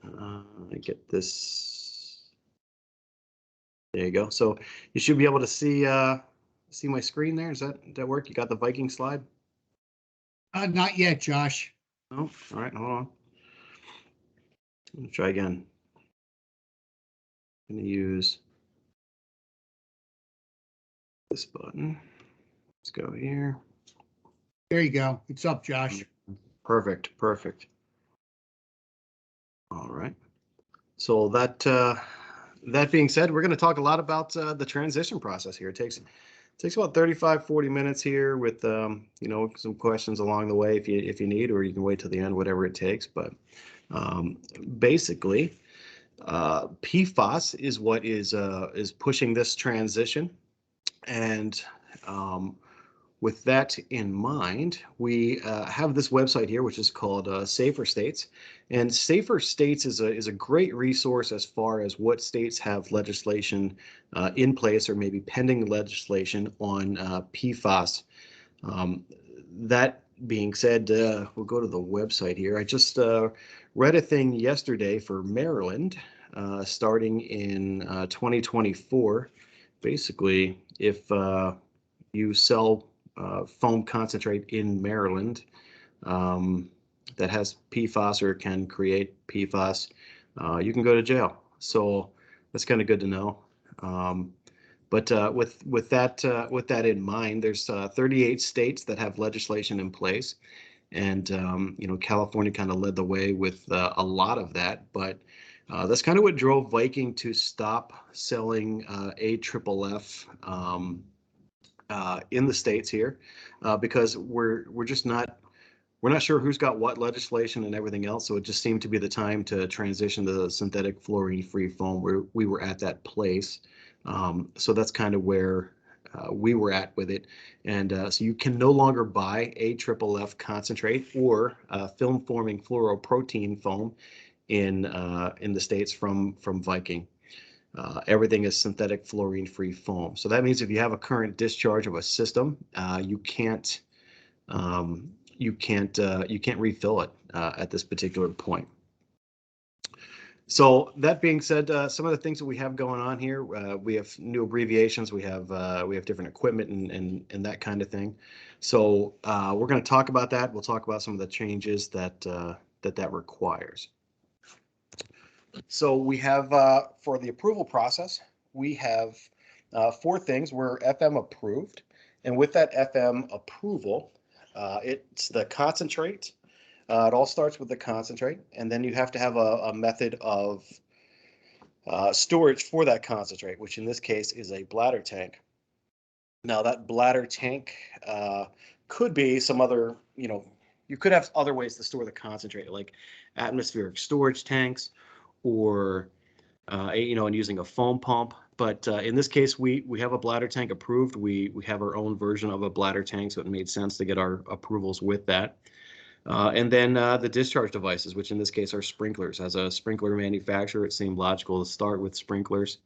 I get this. There you go. So you should be able to see my screen there. Does that work? You got the Viking slide? Not yet, Josh. Oh, all right. Hold on. Let me try again. I'm going to use this button. Let's go here. There you go. It's up, Josh. Perfect. Perfect. All right. So that being said, we're going to talk a lot about the transition process here. It takes about 35-40 minutes here with you know, some questions along the way if you need, or you can wait till the end, whatever it takes. But basically, PFAS is what is pushing this transition, and with that in mind, we have this website here, which is called Safer States. And Safer States is a great resource as far as what states have legislation in place or maybe pending legislation on PFAS. That being said, we'll go to the website here. I just read a thing yesterday for Maryland, starting in 2024. Basically, if you sell foam concentrate in Maryland that has PFAS or can create PFAS, you can go to jail. So that's kind of good to know. But with that in mind, there's 38 states that have legislation in place, and you know, California kind of led the way with a lot of that. But that's kind of what drove Viking to stop selling AFFF in the states here, because we're not sure who's got what legislation and everything else. So it just seemed to be the time to transition to the synthetic fluorine-free foam, where we were at that place. So that's kind of where we were at with it. And so you can no longer buy AFFF concentrate or film-forming fluoroprotein foam in the states from Viking. Everything is synthetic fluorine-free foam. So that means if you have a current discharge of a system, you can't refill it at this particular point. So that being said, some of the things that we have going on here, we have new abbreviations, we have different equipment and that kind of thing. So we're going to talk about that. We'll talk about some of the changes that requires. So we have for the approval process, we have 4 things. We're FM approved, and with that FM approval, it's the concentrate. It all starts with the concentrate, and then you have to have a method of storage for that concentrate, which in this case is a bladder tank. Now that bladder tank could be some other, you know, you could have other ways to store the concentrate, like atmospheric storage tanks, or you know, and using a foam pump. But in this case, we have a bladder tank approved. We have our own version of a bladder tank, so it made sense to get our approvals with that. And then the discharge devices, which in this case are sprinklers. As a sprinkler manufacturer, it seemed logical to start with sprinklers.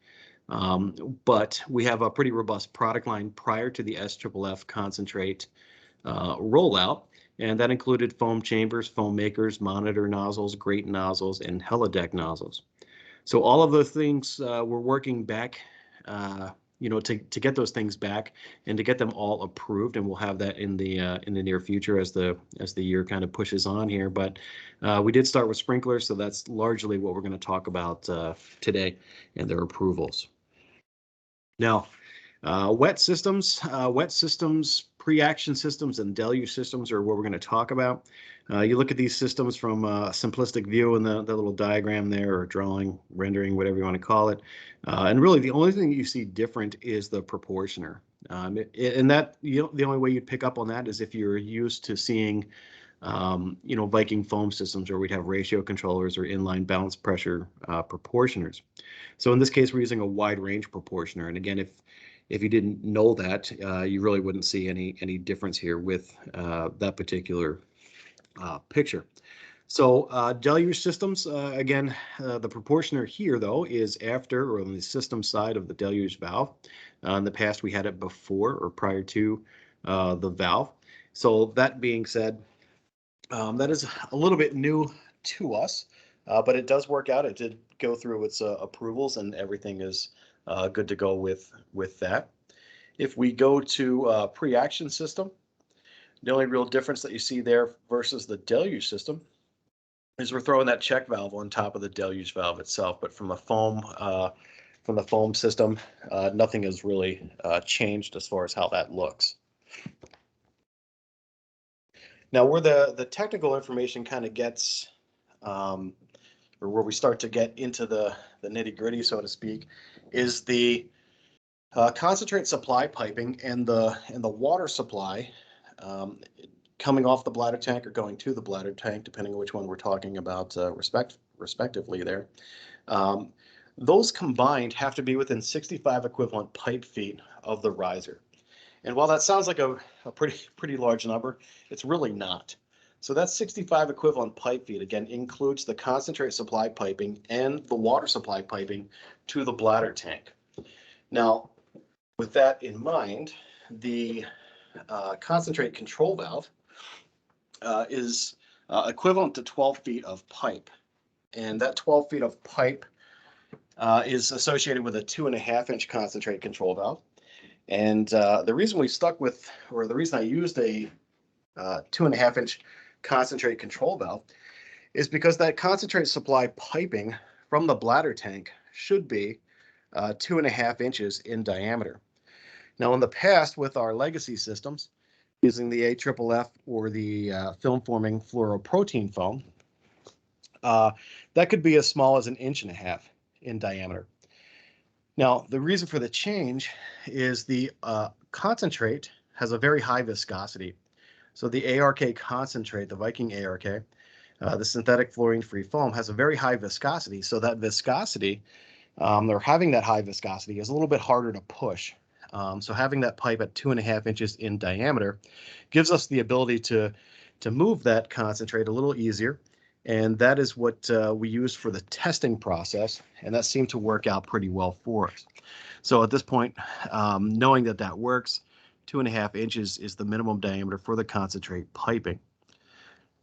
But we have a pretty robust product line prior to the SFFF concentrate rollout. And that included foam chambers, foam makers, monitor nozzles, grate nozzles, and helideck nozzles. So all of those things we're working back, you know, to get those things back and to get them all approved, and we'll have that in the near future as the year kind of pushes on here. But we did start with sprinklers, so that's largely what we're going to talk about today and their approvals. Now, wet systems, pre-action systems, and deluge systems are what we're going to talk about. You look at these systems from a simplistic view in the little diagram there, or drawing, rendering, whatever you want to call it. And really, the only thing that you see different is the proportioner. And that, you know, the only way you'd pick up on that is if you're used to seeing, you know, Viking foam systems, where we'd have ratio controllers or inline balance pressure proportioners. So in this case, we're using a wide range proportioner. And again, if you didn't know that, you really wouldn't see any difference here with that particular picture. So deluge systems, again, the proportioner here, though, is after, or on the system side of the deluge valve. In the past, we had it before or prior to the valve. So that being said, that is a little bit new to us. but it does work out. It did go through its approvals, and everything is good to go with that. If we go to pre-action system, the only real difference that you see there versus the deluge system is we're throwing that check valve on top of the deluge valve itself. But from the foam system, nothing has really changed as far as how that looks. Now, where the technical information kind of gets, or where we start to get into the nitty gritty, so to speak, is the concentrate supply piping and the water supply coming off the bladder tank or going to the bladder tank, depending on which one we're talking about respectively there. Those combined have to be within 65 equivalent pipe feet of the riser. And while that sounds like a pretty large number, it's really not. So that 65 equivalent pipe feet, again, includes the concentrate supply piping and the water supply piping to the bladder tank. Now, with that in mind, the concentrate control valve is equivalent to 12 feet of pipe. And that 12 feet of pipe is associated with a 2.5-inch concentrate control valve. And the reason we stuck with, or the reason I used a 2.5-inch concentrate control valve is because that concentrate supply piping from the bladder tank should be 2.5 inches in diameter. Now, in the past, with our legacy systems, using the AFFF or the film-forming fluoroprotein foam, that could be as small as 1.5 inches in diameter. Now, the reason for the change is the concentrate has a very high viscosity. So the ARK concentrate, the Viking ARK, the synthetic fluorine-free foam, has a very high viscosity. So that viscosity, or having that high viscosity, is a little bit harder to push. So having that pipe at 2.5 inches in diameter gives us the ability to move that concentrate a little easier. And that is what we use for the testing process, and that seemed to work out pretty well for us. So at this point, knowing that that works, 2.5 inches is the minimum diameter for the concentrate piping.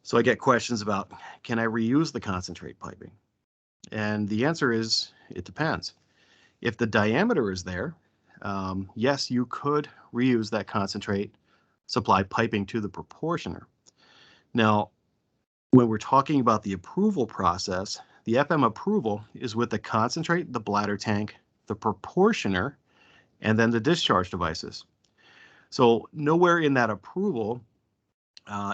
So I get questions about, can I reuse the concentrate piping? And the answer is, it depends. If the diameter is there, yes, you could reuse that concentrate supply piping to the proportioner. Now, when we're talking about the approval process, the FM approval is with the concentrate, the bladder tank, the proportioner, and then the discharge devices. So nowhere in that approval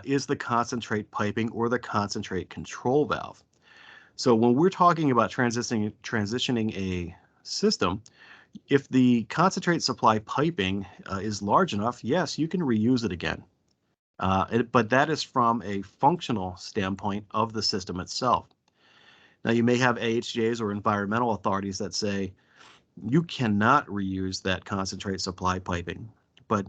is the concentrate piping or the concentrate control valve. So when we're talking about transitioning a system, if the concentrate supply piping is large enough, yes, you can reuse it again. But that is from a functional standpoint of the system itself. Now, you may have AHJs or environmental authorities that say you cannot reuse that concentrate supply piping, but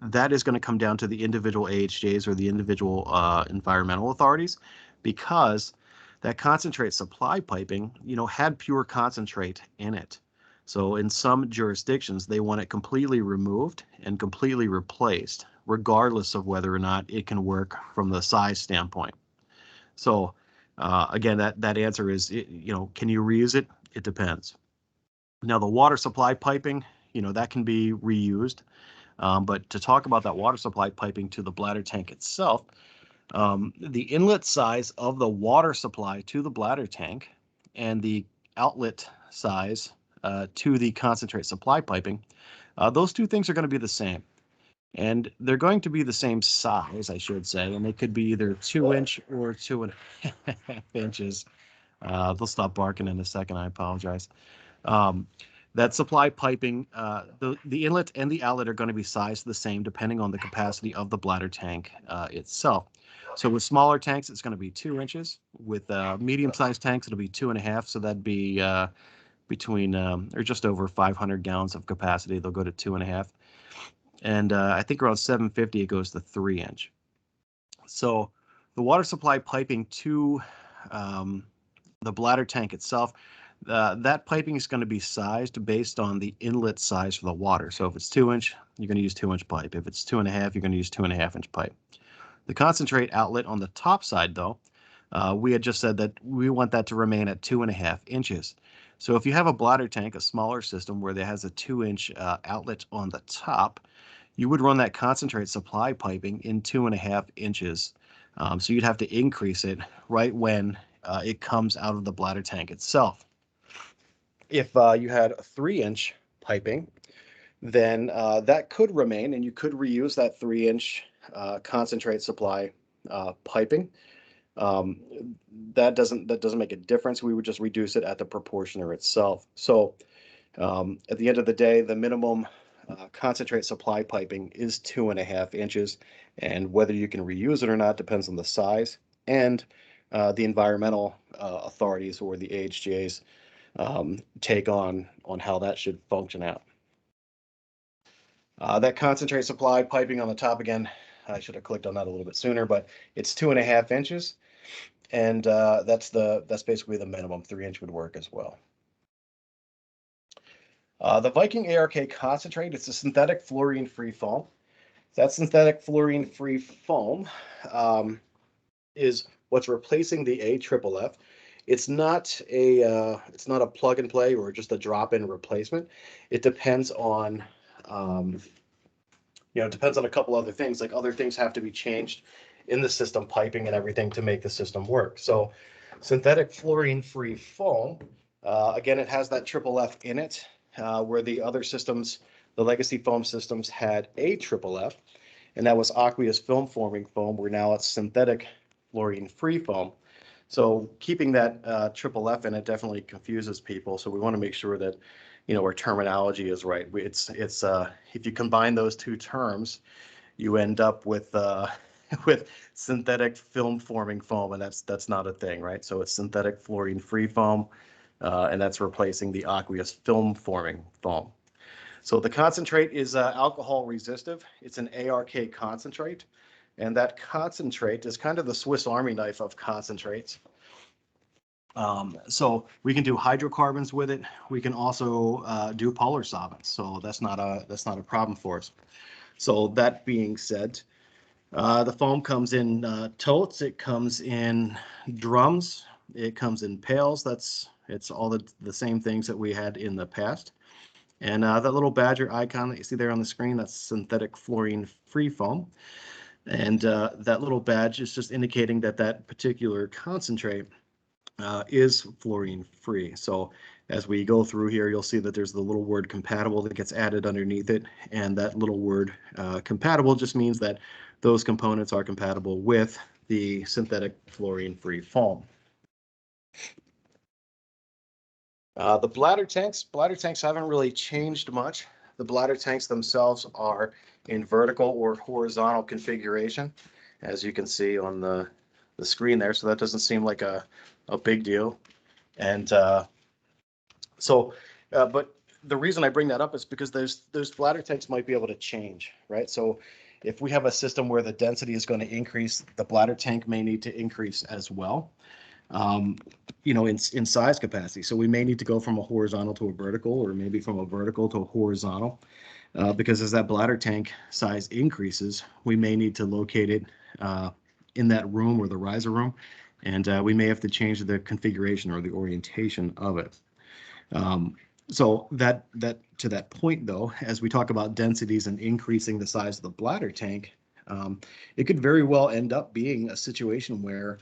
that is going to come down to the individual AHJs or the individual environmental authorities, because that concentrate supply piping, had pure concentrate in it. So in some jurisdictions, they want it completely removed and completely replaced, regardless of whether or not it can work from the size standpoint. So again, that answer is, can you reuse it? It depends. Now, the water supply piping, that can be reused. But to talk about that water supply piping to the bladder tank itself, the inlet size of the water supply to the bladder tank and the outlet size to the concentrate supply piping, those two things are going to be the same. And they're going to be the same size, I should say, and they could be either 2-inch or 2.5 inches. They'll stop barking in a second, I apologize. That supply piping, the inlet and the outlet are going to be sized the same depending on the capacity of the bladder tank itself. So with smaller tanks, it's going to be 2 inches. With medium-sized tanks, it'll be 2.5. So that'd be between or just over 500 gallons of capacity. They'll go to 2.5. And I think around 750, it goes to 3-inch. So the water supply piping to the bladder tank itself, that piping is going to be sized based on the inlet size for the water. So if it's 2-inch, you're going to use 2-inch pipe. If it's 2.5, you're going to use 2.5-inch pipe. The concentrate outlet on the top side, though, we had just said that we want that to remain at 2.5 inches. So if you have a bladder tank, a smaller system where there has a 2-inch outlet on the top, you would run that concentrate supply piping in 2.5 inches. So you'd have to increase it right when it comes out of the bladder tank itself. If you had a 3-inch piping, then that could remain, and you could reuse that 3-inch concentrate supply piping. That doesn't make a difference. We would just reduce it at the proportioner itself. So at the end of the day, the minimum concentrate supply piping is 2.5 inches, and whether you can reuse it or not depends on the size and the environmental authorities or the AHJ's take on how that should function out. That concentrate supply piping on the top, again, I should have clicked on that a little bit sooner, but it's 2.5 inches, and that's basically the minimum. 3-inch would work as well. The Viking ARK concentrate, it's a synthetic fluorine-free foam. That synthetic fluorine-free foam is what's replacing the AFFF. It's not a plug and play or just a drop-in replacement. It depends on it depends on a couple other things. Like, other things have to be changed in the system, piping and everything, to make the system work. So synthetic fluorine-free foam, again, it has that FFF in it, where the other systems, the legacy foam systems, had AFFF, and that was aqueous film forming foam, where now it's synthetic fluorine-free foam. So keeping that FFF in it definitely confuses people. So we want to make sure that our terminology is right. It's if you combine those two terms, you end up with with synthetic film forming foam, and that's not a thing, right? So it's synthetic fluorine-free foam, and that's replacing the aqueous film forming foam. So the concentrate is alcohol resistive. It's an ARK concentrate, and that concentrate is kind of the Swiss Army knife of concentrates. So we can do hydrocarbons with it. We can also do polar solvents. So that's not a problem for us. So that being said, the foam comes in totes. It comes in drums. It comes in pails. It's all the same things that we had in the past. And that little badger icon that you see there on the screen, that's synthetic fluorine-free foam. And that little badge is just indicating that that particular concentrate is fluorine-free. So as we go through here, you'll see that there's the little word compatible that gets added underneath it. And that little word compatible just means that those components are compatible with the synthetic fluorine-free foam. The bladder tanks haven't really changed much. The bladder tanks themselves are in vertical or horizontal configuration, as you can see on the screen there. So that doesn't seem like a big deal. And but the reason I bring that up is because those bladder tanks might be able to change, right? So if we have a system where the density is going to increase, the bladder tank may need to increase as well. In size capacity. So we may need to go from a horizontal to a vertical, or maybe from a vertical to a horizontal, because as that bladder tank size increases, we may need to locate it in that room or the riser room, and we may have to change the configuration or the orientation of it. So that to that point, though, as we talk about densities and increasing the size of the bladder tank, it could very well end up being a situation where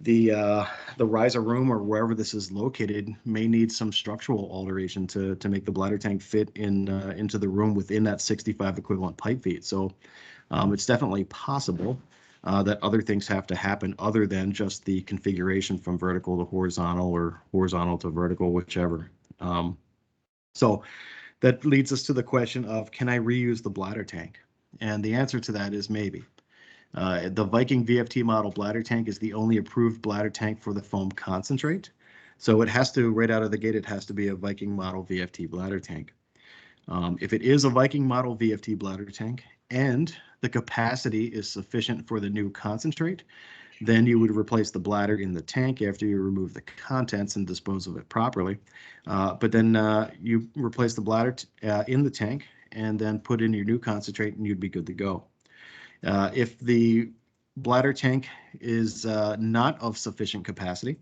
the riser room or wherever this is located may need some structural alteration to make the bladder tank fit into the room within that 65 equivalent pipe feet. So it's definitely possible that other things have to happen other than just the configuration from vertical to horizontal or horizontal to vertical, whichever. So that leads us to the question of, can I reuse the bladder tank? And the answer to that is maybe. The Viking VFT model bladder tank is the only approved bladder tank for the foam concentrate. So it has to, right out of the gate, it has to be a Viking model VFT bladder tank. If it is a Viking model VFT bladder tank and the capacity is sufficient for the new concentrate, then you would replace the bladder in the tank after you remove the contents and dispose of it properly. But then you replace the bladder in the tank and then put in your new concentrate and you'd be good to go. If the bladder tank is not of sufficient capacity,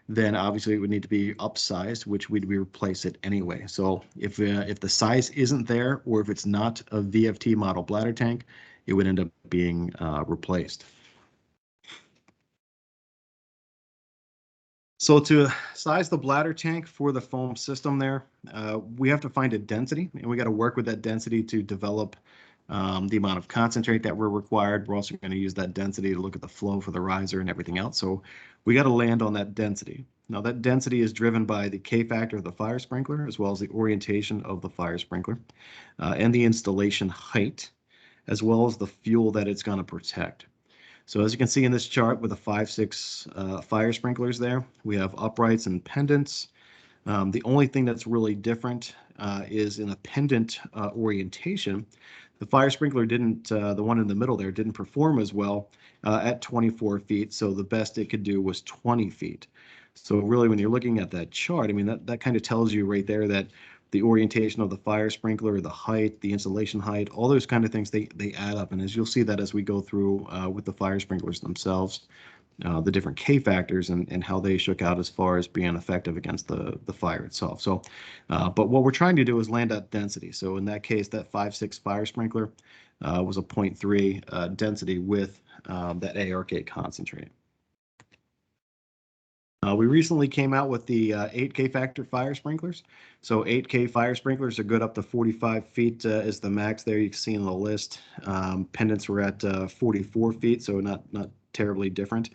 then obviously it would need to be upsized, which we'd replace it anyway. So if the size isn't there, or if it's not a VFT model bladder tank, it would end up being replaced. So to size the bladder tank for the foam system there, we have to find a density, and we got to work with that density to develop the amount of concentrate that we're required. We're also going to use that density to look at the flow for the riser and everything else. So we got to land on that density. Now that density is driven by the K factor of the fire sprinkler, as well as the orientation of the fire sprinkler, and the installation height, as well as the fuel that it's going to protect. So as you can see in this chart with the 5-6 fire sprinklers there, we have uprights and pendants. The only thing that's really different is in a pendant orientation. The fire sprinkler didn't, the one in the middle there, didn't perform as well at 24 feet. So the best it could do was 20 feet. So really, when you're looking at that chart, I mean, that kind of tells you right there that the orientation of the fire sprinkler, the height, the installation height, all those kind of things, they add up. And as you'll see that as we go through with the fire sprinklers themselves, the different K factors and how they shook out as far as being effective against the fire itself. So, but what we're trying to do is land at density. So in that case, that 5-6 fire sprinkler was a 0.3 density with that ARK concentrate. We recently came out with the 8K factor fire sprinklers. So 8K fire sprinklers are good up to 45 feet is the max there. You can see in the list. Pendants were at 44 feet, so not terribly different.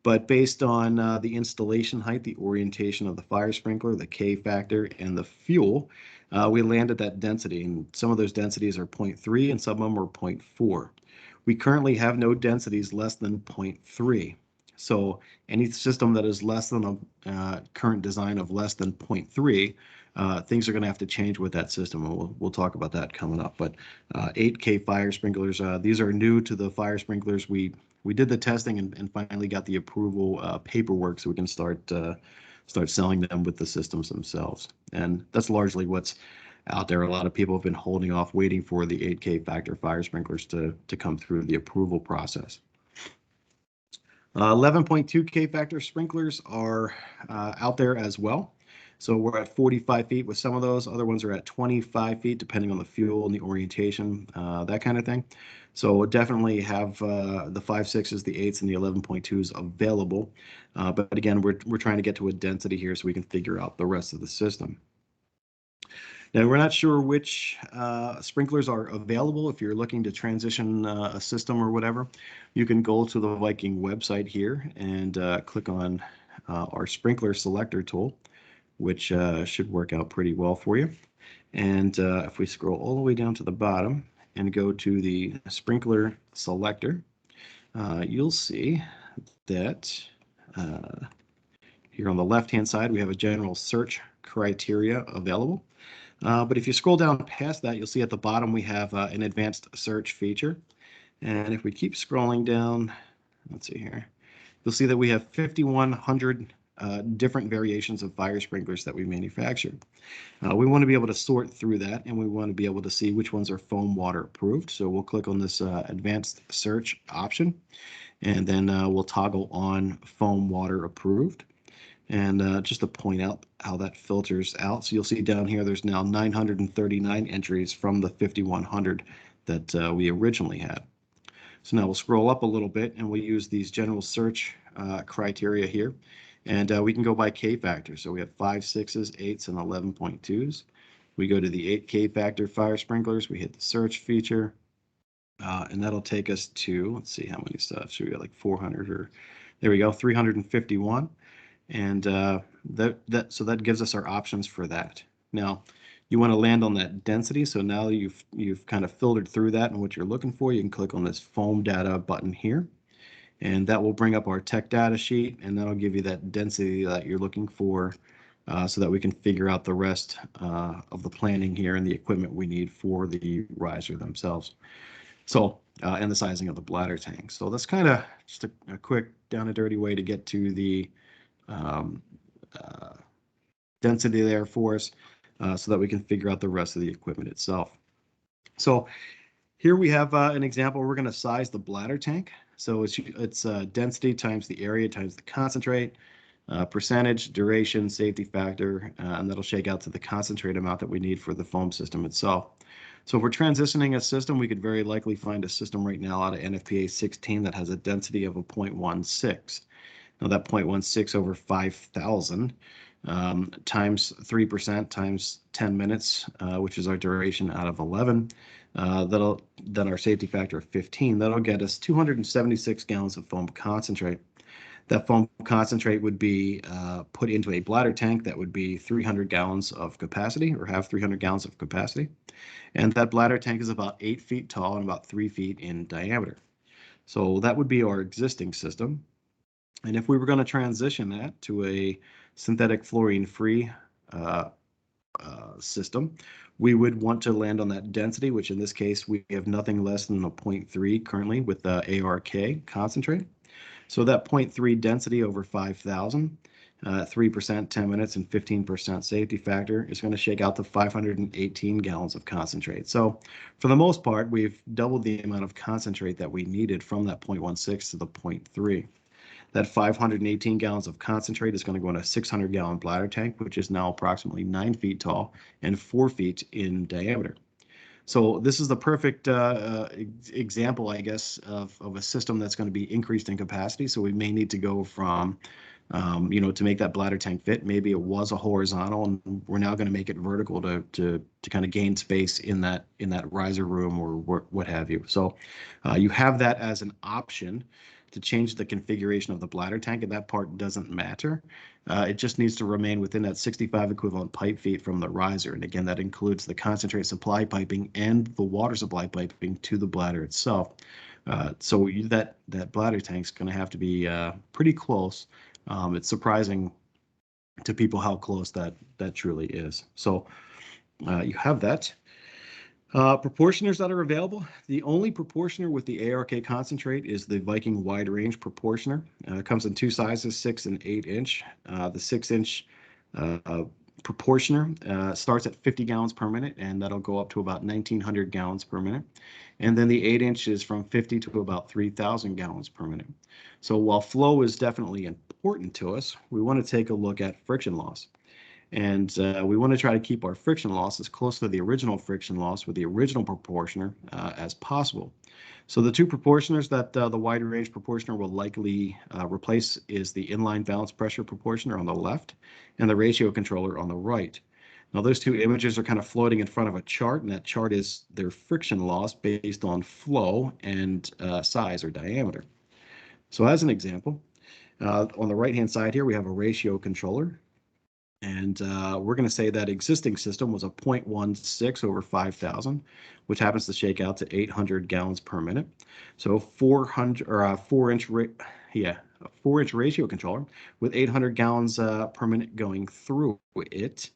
But based on the installation height, the orientation of the fire sprinkler, the K factor, and the fuel, we landed that density. And some of those densities are 0.3 and some of them are 0.4. We currently have no densities less than 0.3. So any system that is less than a current design of less than 0.3, things are going to have to change with that system, and we'll talk about that coming up. But 8K fire sprinklers, these are new to the fire sprinklers. We did the testing and finally got the approval paperwork so we can start selling them with the systems themselves. And that's largely what's out there. A lot of people have been holding off, waiting for the 8K factor fire sprinklers to come through the approval process. 11.2 K factor sprinklers are out there as well. So we're at 45 feet with some of those. Other ones are at 25 feet, depending on the fuel and the orientation, that kind of thing. So definitely have the 5.6s, the 8s, and the 11.2s available. But again, we're trying to get to a density here so we can figure out the rest of the system. Now, we're not sure which sprinklers are available. If you're looking to transition a system or whatever, you can go to the Viking website here and click on our sprinkler selector tool, which should work out pretty well for you. And if we scroll all the way down to the bottom and go to the sprinkler selector, you'll see that here on the left-hand side, we have a general search criteria available. But if you scroll down past that, you'll see at the bottom we have an advanced search feature. And if we keep scrolling down, let's see here, you'll see that we have 5,100 different variations of fire sprinklers that we manufacture. We want to be able to sort through that, and we want to be able to see which ones are foam water approved. So we'll click on this advanced search option, and then we'll toggle on foam water approved. And just to point out how that filters out, so you'll see down here there's now 939 entries from the 5,100 that we originally had. So now we'll scroll up a little bit and we'll use these general search criteria here. And we can go by K factor. So we have 5.6s, 8s, and 11.2s. We go to the 8K factor fire sprinklers. We hit the search feature. And that'll take us to, let's see how many stuff. Should we get like 400 or, there we go, 351. And so that gives us our options for that. Now, you want to land on that density. So now you've kind of filtered through that and what you're looking for. You can click on this foam data button here, and that will bring up our tech data sheet, and that'll give you that density that you're looking for, so that we can figure out the rest of the planning here and the equipment we need for the riser themselves. So, and the sizing of the bladder tank. So that's kind of just a quick down and dirty way to get to the density there for us, so that we can figure out the rest of the equipment itself. So here we have an example. We're going to size the bladder tank. So it's density times the area times the concentrate, percentage, duration, safety factor, and that'll shake out to the concentrate amount that we need for the foam system itself. So if we're transitioning a system, we could very likely find a system right now out of NFPA 16 that has a density of a 0.16. Now that 0.16 over 5,000 times 3% times 10 minutes, which is our duration out of 11, then our safety factor of 15, that'll get us 276 gallons of foam concentrate. That foam concentrate would be put into a bladder tank that would be 300 gallons of capacity, or have 300 gallons of capacity. And that bladder tank is about 8 feet tall and about 3 feet in diameter. So that would be our existing system. And if we were going to transition that to a synthetic fluorine-free system, we would want to land on that density, which in this case, we have nothing less than a 0.3 currently with the ARK concentrate. So that 0.3 density over 5,000, 3%, 10 minutes, and 15% safety factor is going to shake out to 518 gallons of concentrate. So for the most part, we've doubled the amount of concentrate that we needed from that 0.16 to the 0.3. That 518 gallons of concentrate is going to go in a 600-gallon bladder tank, which is now approximately 9 feet tall and 4 feet in diameter. So this is the perfect example, I guess, of a system that's going to be increased in capacity. So we may need to go from, to make that bladder tank fit, maybe it was a horizontal, and we're now going to make it vertical to kind of gain space in that riser room or what have you. So you have that as an option to change the configuration of the bladder tank, and that part doesn't matter. It just needs to remain within that 65 equivalent pipe feet from the riser. And again, that includes the concentrate supply piping and the water supply piping to the bladder itself. So that bladder tank is going to have to be pretty close. It's surprising to people how close that truly is. So you have that. Proportioners that are available. The only proportioner with the ARK concentrate is the Viking wide range proportioner. It comes in two sizes, 6 and 8 inch. The 6-inch proportioner starts at 50 gallons per minute, and that'll go up to about 1,900 gallons per minute. And then the 8-inch is from 50 to about 3,000 gallons per minute. So while flow is definitely important to us, we want to take a look at friction loss. And we want to try to keep our friction loss as close to the original friction loss with the original proportioner as possible. So the two proportioners that the wide range proportioner will likely replace is the inline balance pressure proportioner on the left and the ratio controller on the right. Now those two images are kind of floating in front of a chart, and that chart is their friction loss based on flow and size or diameter. So as an example, on the right-hand side here, we have a ratio controller. And we're going to say that existing system was a 0.16 over 5,000, which happens to shake out to 800 gallons per minute. So 400 or a 4-inch, a 4-inch ratio controller with 800 gallons per minute going through it,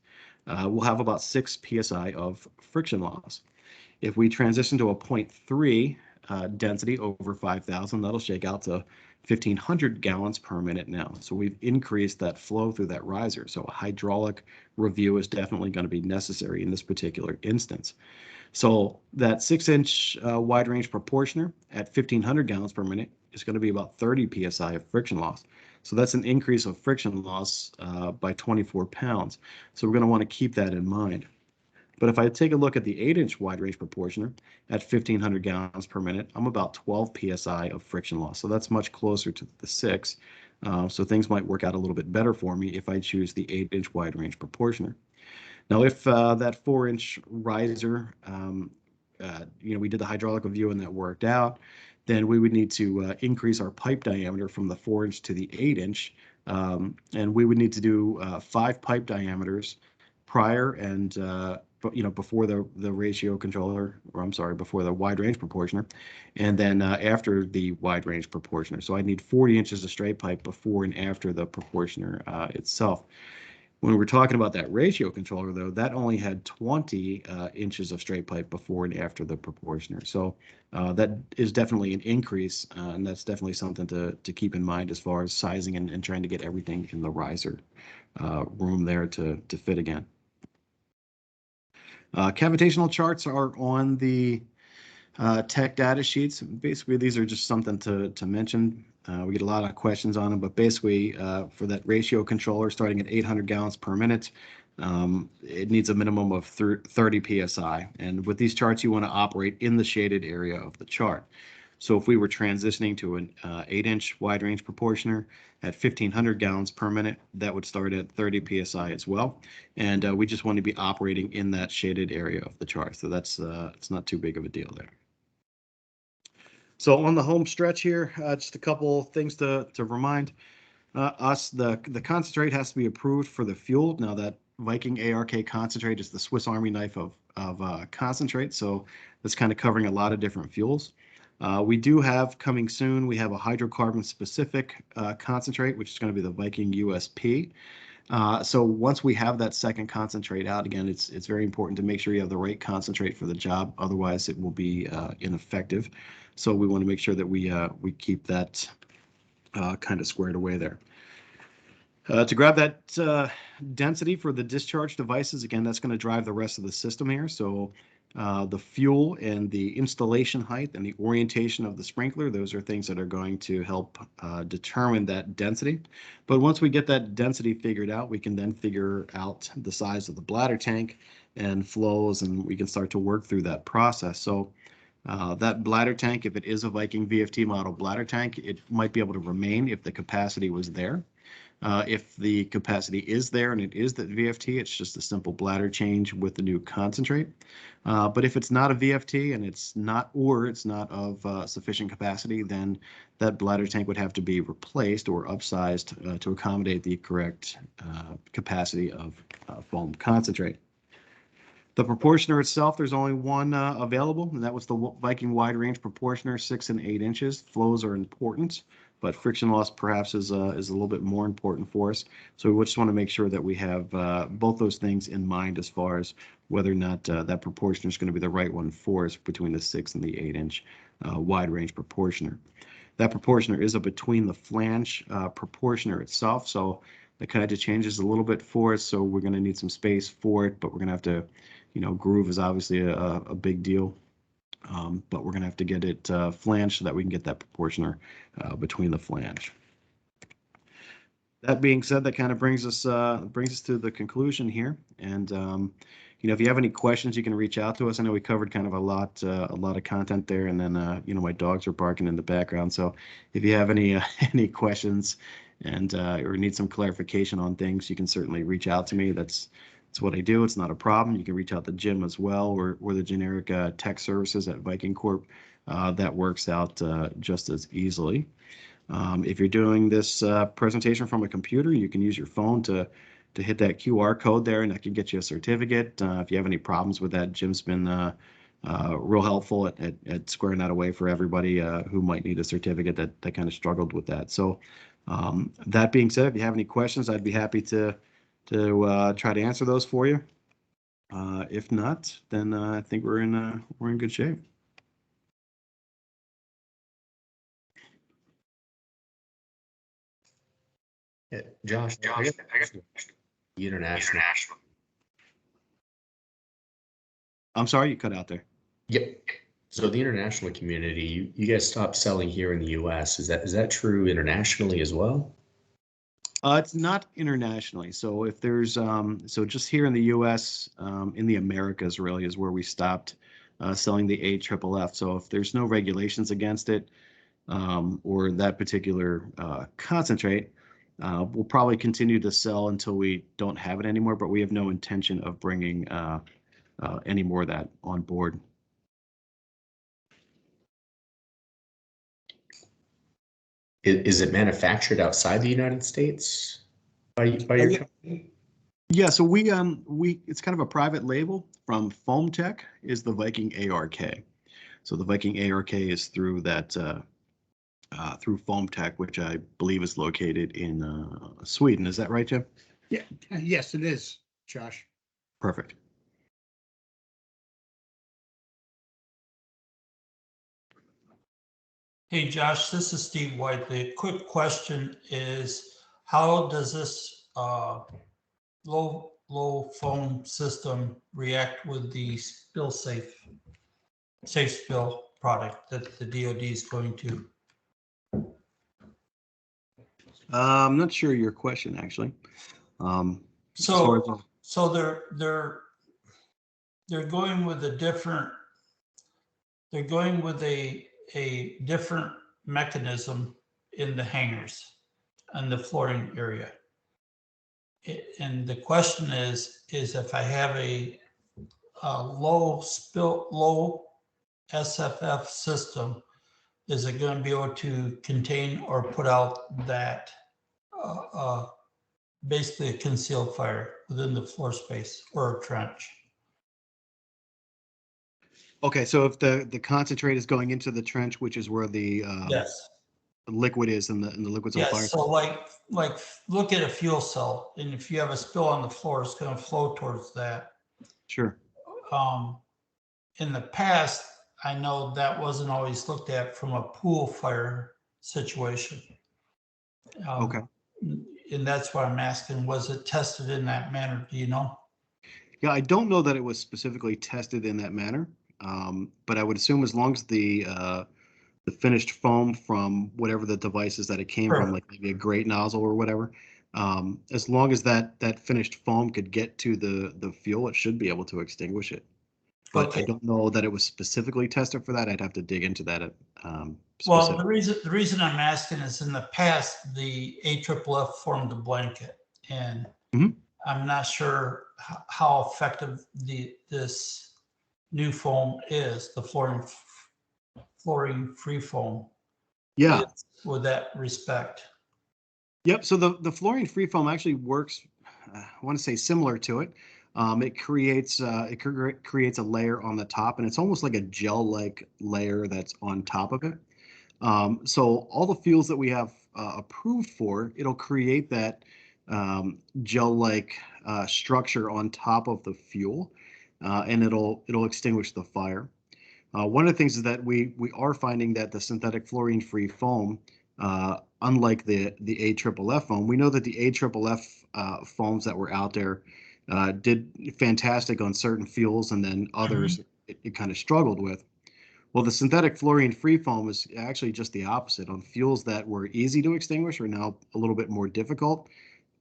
will have about 6 psi of friction loss. If we transition to a 0.3 density over 5,000, that'll shake out to 1,500 gallons per minute now. So we've increased that flow through that riser. So a hydraulic review is definitely going to be necessary in this particular instance. So that 6-inch wide range proportioner at 1,500 gallons per minute is going to be about 30 psi of friction loss. So that's an increase of friction loss by 24 pounds. So we're going to want to keep that in mind. But if I take a look at the 8-inch wide range proportioner at 1,500 gallons per minute, I'm about 12 psi of friction loss. So that's much closer to the 6. So things might work out a little bit better for me if I choose the 8-inch wide range proportioner. Now, if that 4-inch riser, we did the hydraulic review and that worked out, then we would need to increase our pipe diameter from the 4-inch to the 8-inch. And we would need to do 5 pipe diameters prior and before the ratio controller, or I'm sorry, before the wide range proportioner, and then after the wide range proportioner. So I need 40 inches of straight pipe before and after the proportioner itself. When we're talking about that ratio controller, though, that only had 20 inches of straight pipe before and after the proportioner. So that is definitely an increase, and that's definitely something to keep in mind as far as sizing and trying to get everything in the riser room there to fit again. Cavitational charts are on the tech data sheets. Basically, these are just something to mention. We get a lot of questions on them, but basically for that ratio controller starting at 800 gallons per minute, it needs a minimum of 30 psi. And with these charts, you want to operate in the shaded area of the chart. So if we were transitioning to an 8-inch wide range proportioner at 1500 gallons per minute, that would start at 30 psi as well. And we just want to be operating in that shaded area of the chart. So that's it's not too big of a deal there. So on the home stretch here, just a couple things to remind us. The concentrate has to be approved for the fuel. Now that Viking ARK concentrate is the Swiss Army knife of concentrate. So that's kind of covering a lot of different fuels. We do have coming soon, we have a hydrocarbon specific concentrate, which is going to be the Viking USP. So once we have that second concentrate out, again, it's very important to make sure you have the right concentrate for the job. Otherwise, it will be ineffective. So we want to make sure that we keep that kind of squared away there. To grab that density for the discharge devices, again, that's going to drive the rest of the system here. So the fuel and the installation height and the orientation of the sprinkler, those are things that are going to help determine that density. But once we get that density figured out, we can then figure out the size of the bladder tank and flows, and we can start to work through that process. So that bladder tank, if it is a Viking VFT model bladder tank, it might be able to remain if the capacity was there. If the capacity is there and it is that VFT, it's just a simple bladder change with the new concentrate. But if it's not a VFT and it's not of sufficient capacity, then that bladder tank would have to be replaced or upsized to accommodate the correct capacity of foam concentrate. The proportioner itself, there's only one available, and that was the Viking wide range proportioner, 6 and 8 inches. Flows are important, but friction loss perhaps is a little bit more important for us. So we just want to make sure that we have both those things in mind as far as whether or not that proportioner is going to be the right one for us between the 6 and the 8-inch wide range proportioner. That proportioner is a between the flange proportioner itself, so that kind of changes a little bit for us. So we're going to need some space for it, but we're going to have to, groove is obviously a big deal. But we're going to have to get it flanged so that we can get that proportioner between the flange. That being said, that kind of brings us to the conclusion here. And if you have any questions, you can reach out to us. I know we covered kind of a lot of content there, and then my dogs are barking in the background. So if you have any questions and or need some clarification on things, you can certainly reach out to me. That's what I do. It's not a problem. You can reach out to Jim as well, or the generic tech services at Viking Corp. That works out just as easily. If you're doing this presentation from a computer, you can use your phone to hit that QR code there, and that can get you a certificate. If you have any problems with that, Jim's been real helpful at squaring that away for everybody who might need a certificate that kind of struggled with that. So that being said, if you have any questions, I'd be happy to try to answer those for you. If not, then I think we're in good shape. Yeah, Josh, I got the international. I'm sorry, you cut out there. Yep. So the international community, you guys stopped selling here in the U.S. Is that true internationally as well? It's not internationally. So if there's so just here in the U.S., in the Americas really is where we stopped selling the AFFF. So if there's no regulations against it or that particular concentrate, we'll probably continue to sell until we don't have it anymore. But we have no intention of bringing any more of that on board. Is it manufactured outside the United States by your company? Yeah, so we it's kind of a private label from Foam Tech is the Viking ARK. So the Viking ARK is through that through Foam Tech, which I believe is located in Sweden. Is that right, Jim? Yeah, yes, it is, Josh. Perfect. Hey, Josh, this is Steve White. The quick question is, how does this low foam system react with the spill safe? safe spill product that the DoD is going to? I'm not sure your question, actually. As far So, as- so they're going with a different, they're going with a different mechanism in the hangars and the flooring area. And the question is if I have a low SFF system, is it going to be able to contain or put out that basically a concealed fire within the floor space or a trench? Okay, so if the concentrate is going into the trench, which is where the Yes. liquid is and the liquid's on fire. Yes. So like look at a fuel cell, and if you have a spill on the floor, it's going to flow towards that. Sure. In the past, I know that wasn't always looked at from a pool fire situation. Okay. And that's why I'm asking, was it tested in that manner? Do you know? Yeah, I don't know that it was specifically tested in that manner, but I would assume as long as the finished foam from whatever the devices that it came from, Sure. like maybe a grate nozzle or whatever, as long as that finished foam could get to the fuel, it should be able to extinguish it. But Okay. I don't know that it was specifically tested for that. I'd have to dig into that. Well, the reason I'm asking is in the past, the AFFF formed a blanket, and Mhm. I'm not sure how effective this new foam is, the fluorine free foam. Yeah. Is with that respect. Yep. So the fluorine free foam actually works. I want to say similar to it. It creates a layer on the top, and it's almost like a gel-like layer that's on top of it. So all the fuels that we have approved for, it'll create that gel-like structure on top of the fuel, and it'll extinguish the fire. One of the things is that we are finding that the synthetic fluorine-free foam, unlike the AFFF foam, we know that the AFFF foams that were out there did fantastic on certain fuels, and then others it kind of struggled with. Well, the synthetic fluorine-free foam is actually just the opposite. On fuels that were easy to extinguish are now a little bit more difficult,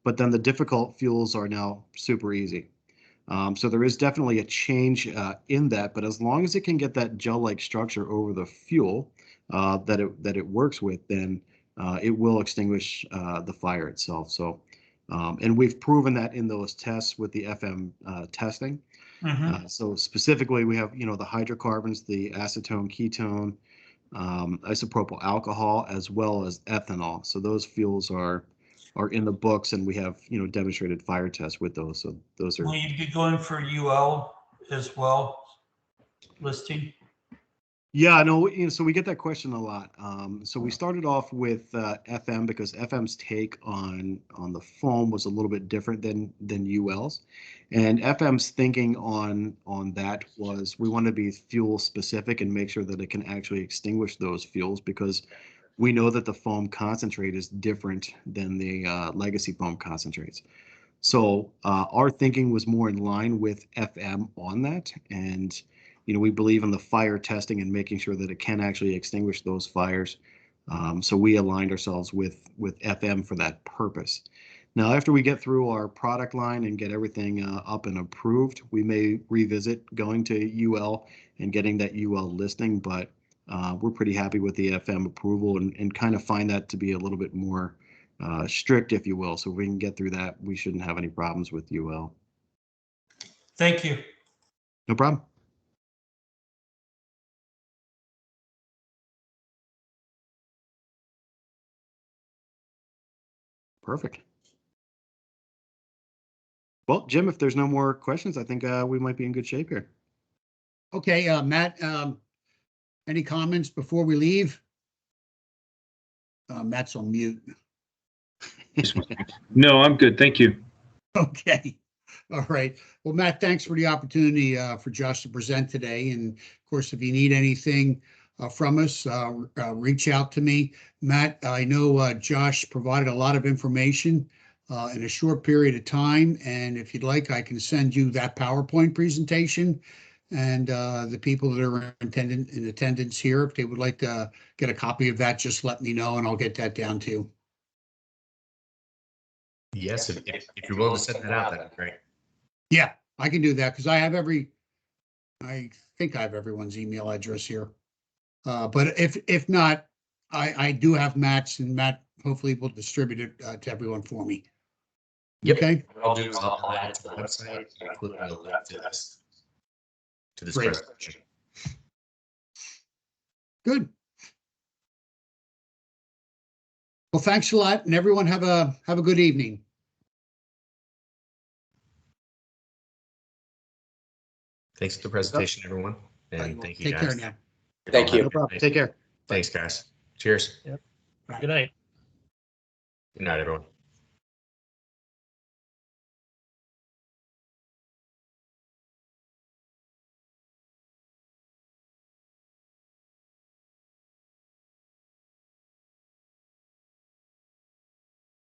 but then the difficult fuels are now super easy. So there is definitely a change in that, but as long as it can get that gel-like structure over the fuel that it works with, then it will extinguish the fire itself. So, and we've proven that in those tests with the FM testing. So specifically, we have the hydrocarbons, the acetone, ketone, isopropyl alcohol, as well as ethanol. So those fuels are in the books, and we have demonstrated fire tests with those. So those are. Will you be going for UL as well, listing? Yeah, no, so we get that question a lot. So we started off with FM because FM's take on the foam was a little bit different than UL's, and FM's thinking on that was we want to be fuel specific and make sure that it can actually extinguish those fuels, because we know that the foam concentrate is different than the legacy foam concentrates. So our thinking was more in line with FM on that, and we believe in the fire testing and making sure that it can actually extinguish those fires. So we aligned ourselves with FM for that purpose. Now, after we get through our product line and get everything up and approved, we may revisit going to UL and getting that UL listing, but we're pretty happy with the FM approval and kind of find that to be a little bit more strict, if you will. So if we can get through that, we shouldn't have any problems with UL. Thank you. No problem. Perfect. Well, Jim, if there's no more questions, I think we might be in good shape here. Okay, Matt, any comments before we leave? Matt's on mute. No, I'm good. Thank you. Okay. All right. Well, Matt, thanks for the opportunity for Josh to present today. And of course, if you need anything from us, reach out to me. Matt, I know Josh provided a lot of information in a short period of time. And if you'd like, I can send you that PowerPoint presentation And the people that are in attendance here, if they would like to get a copy of that, just let me know and I'll get that down to you. Yes, if you're willing to send that out, that'd be great. Yeah, I can do that because I think I have everyone's email address here. But if not, I do have Matt's, and Matt hopefully will distribute it to everyone for me. Yep. Okay. What I'll do is I'll add it to the website, including a link to this Great. presentation. Good. Well, thanks a lot, and everyone have a good evening. Thanks for the presentation, everyone, and thank you, Take care guys. now. Thank you. No problem. Take care. Thanks, guys. Cheers. Good night. Good night, everyone.